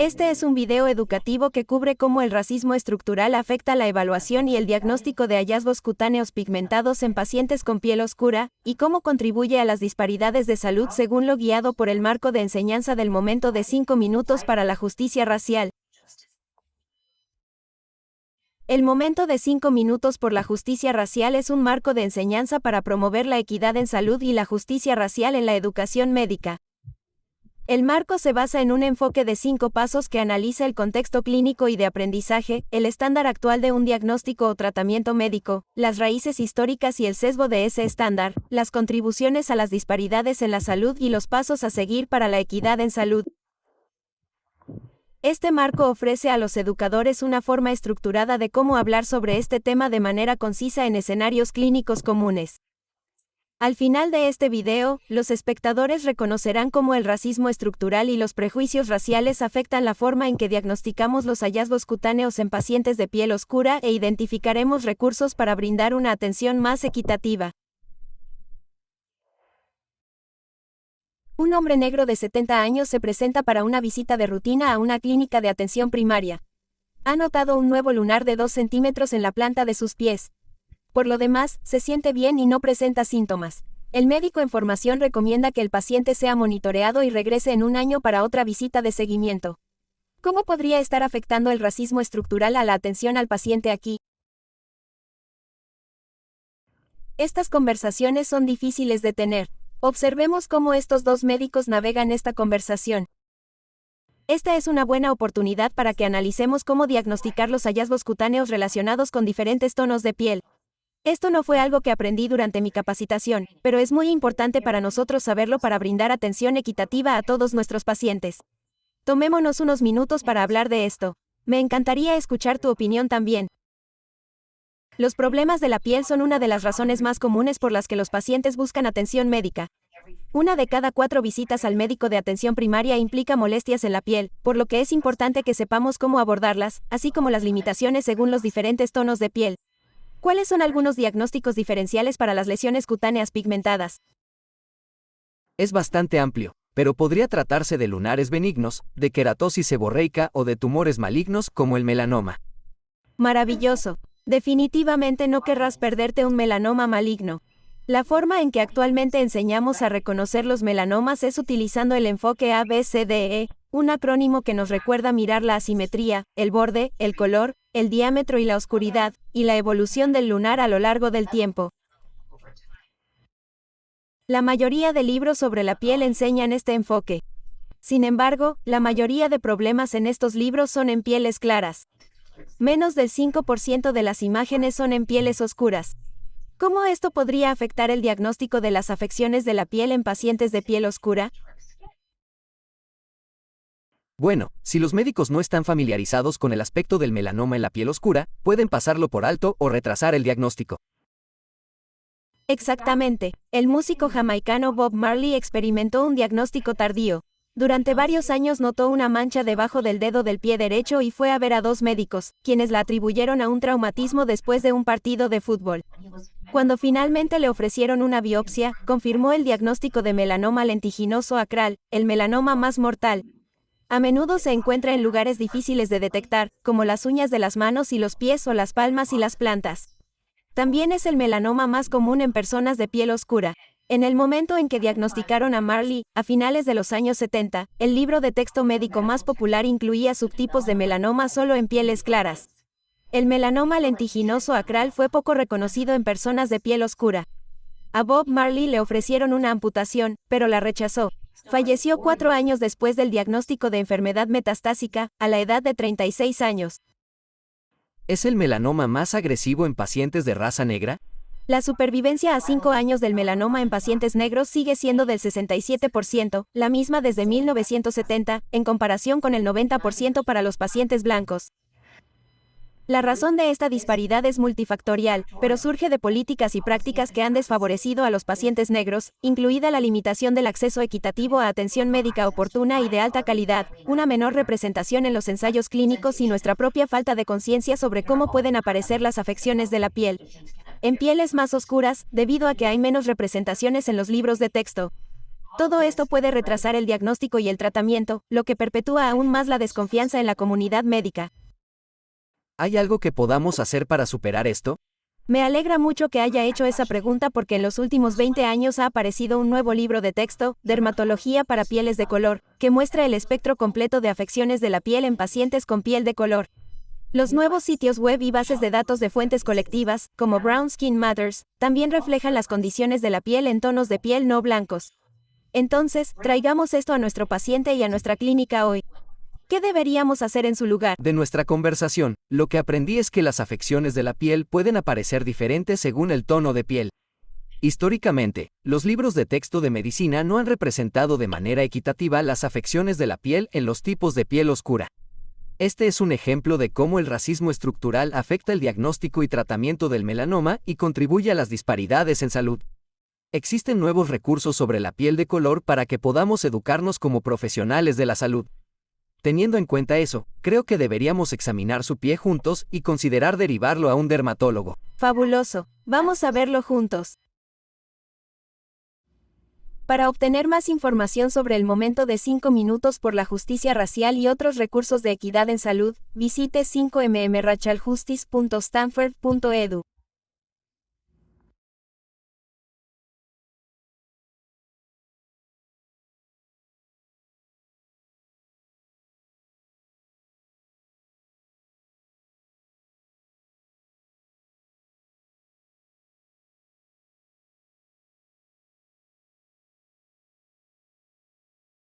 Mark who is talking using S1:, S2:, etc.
S1: Este es un video educativo que cubre cómo el racismo estructural afecta la evaluación y el diagnóstico de hallazgos cutáneos pigmentados en pacientes con piel oscura, y cómo contribuye a las disparidades de salud según lo guiado por el marco de enseñanza del momento de 5 minutos para la justicia racial. El momento de 5 minutos por la justicia racial es un marco de enseñanza para promover la equidad en salud y la justicia racial en la educación médica. El marco se basa en un enfoque de 5 pasos que analiza el contexto clínico y de aprendizaje, el estándar actual de un diagnóstico o tratamiento médico, las raíces históricas y el sesgo de ese estándar, las contribuciones a las disparidades en la salud y los pasos a seguir para la equidad en salud. Este marco ofrece a los educadores una forma estructurada de cómo hablar sobre este tema de manera concisa en escenarios clínicos comunes. Al final de este video, los espectadores reconocerán cómo el racismo estructural y los prejuicios raciales afectan la forma en que diagnosticamos los hallazgos cutáneos en pacientes de piel oscura e identificaremos recursos para brindar una atención más equitativa. Un hombre negro de 70 años se presenta para una visita de rutina a una clínica de atención primaria. Ha notado un nuevo lunar de 2 centímetros en la planta de sus pies. Por lo demás, se siente bien y no presenta síntomas. El médico en formación recomienda que el paciente sea monitoreado y regrese en un año para otra visita de seguimiento. ¿Cómo podría estar afectando el racismo estructural a la atención al paciente aquí? Estas conversaciones son difíciles de tener. Observemos cómo estos dos médicos navegan esta conversación. Esta es una buena oportunidad para que analicemos cómo diagnosticar los hallazgos cutáneos relacionados con diferentes tonos de piel. Esto no fue algo que aprendí durante mi capacitación, pero es muy importante para nosotros saberlo para brindar atención equitativa a todos nuestros pacientes. Tomémonos unos minutos para hablar de esto. Me encantaría escuchar tu opinión también. Los problemas de la piel son una de las razones más comunes por las que los pacientes buscan atención médica. 1 de cada 4 visitas al médico de atención primaria implica molestias en la piel, por lo que es importante que sepamos cómo abordarlas, así como las limitaciones según los diferentes tonos de piel. ¿Cuáles son algunos diagnósticos diferenciales para las lesiones cutáneas pigmentadas?
S2: Es bastante amplio, pero podría tratarse de lunares benignos, de queratosis seborreica o de tumores malignos como el melanoma.
S1: Maravilloso. Definitivamente no querrás perderte un melanoma maligno. La forma en que actualmente enseñamos a reconocer los melanomas es utilizando el enfoque ABCDE, un acrónimo que nos recuerda mirar la asimetría, el borde, el color, el diámetro y la oscuridad, y la evolución del lunar a lo largo del tiempo. La mayoría de libros sobre la piel enseñan este enfoque. Sin embargo, la mayoría de problemas en estos libros son en pieles claras. Menos del 5% de las imágenes son en pieles oscuras. ¿Cómo esto podría afectar el diagnóstico de las afecciones de la piel en pacientes de piel oscura?
S2: Bueno, si los médicos no están familiarizados con el aspecto del melanoma en la piel oscura, pueden pasarlo por alto o retrasar el diagnóstico.
S1: Exactamente. El músico jamaicano Bob Marley experimentó un diagnóstico tardío. Durante varios años notó una mancha debajo del dedo del pie derecho y fue a ver a 2 médicos, quienes la atribuyeron a un traumatismo después de un partido de fútbol. Cuando finalmente le ofrecieron una biopsia, confirmó el diagnóstico de melanoma lentiginoso acral, el melanoma más mortal. A menudo se encuentra en lugares difíciles de detectar, como las uñas de las manos y los pies o las palmas y las plantas. También es el melanoma más común en personas de piel oscura. En el momento en que diagnosticaron a Marley, a finales de los años 70, el libro de texto médico más popular incluía subtipos de melanoma solo en pieles claras. El melanoma lentiginoso acral fue poco reconocido en personas de piel oscura. A Bob Marley le ofrecieron una amputación, pero la rechazó. Falleció 4 años después del diagnóstico de enfermedad metastásica, a la edad de 36 años.
S2: ¿Es el melanoma más agresivo en pacientes de raza negra?
S1: La supervivencia a 5 años del melanoma en pacientes negros sigue siendo del 67%, la misma desde 1970, en comparación con el 90% para los pacientes blancos. La razón de esta disparidad es multifactorial, pero surge de políticas y prácticas que han desfavorecido a los pacientes negros, incluida la limitación del acceso equitativo a atención médica oportuna y de alta calidad, una menor representación en los ensayos clínicos y nuestra propia falta de conciencia sobre cómo pueden aparecer las afecciones de la piel. En pieles más oscuras, debido a que hay menos representaciones en los libros de texto. Todo esto puede retrasar el diagnóstico y el tratamiento, lo que perpetúa aún más la desconfianza en la comunidad médica.
S2: ¿Hay algo que podamos hacer para superar esto?
S1: Me alegra mucho que haya hecho esa pregunta porque en los últimos 20 años ha aparecido un nuevo libro de texto, Dermatología para pieles de color, que muestra el espectro completo de afecciones de la piel en pacientes con piel de color. Los nuevos sitios web y bases de datos de fuentes colectivas, como Brown Skin Matters, también reflejan las condiciones de la piel en tonos de piel no blancos. Entonces, traigamos esto a nuestro paciente y a nuestra clínica hoy. ¿Qué deberíamos hacer en su lugar?
S2: De nuestra conversación, lo que aprendí es que las afecciones de la piel pueden aparecer diferentes según el tono de piel. Históricamente, los libros de texto de medicina no han representado de manera equitativa las afecciones de la piel en los tipos de piel oscura. Este es un ejemplo de cómo el racismo estructural afecta el diagnóstico y tratamiento del melanoma y contribuye a las disparidades en salud. Existen nuevos recursos sobre la piel de color para que podamos educarnos como profesionales de la salud. Teniendo en cuenta eso, creo que deberíamos examinar su pie juntos y considerar derivarlo a un dermatólogo.
S1: Fabuloso. Vamos a verlo juntos. Para obtener más información sobre el momento de 5 minutos por la justicia racial y otros recursos de equidad en salud, visite 5mmracialjustice.stanford.edu.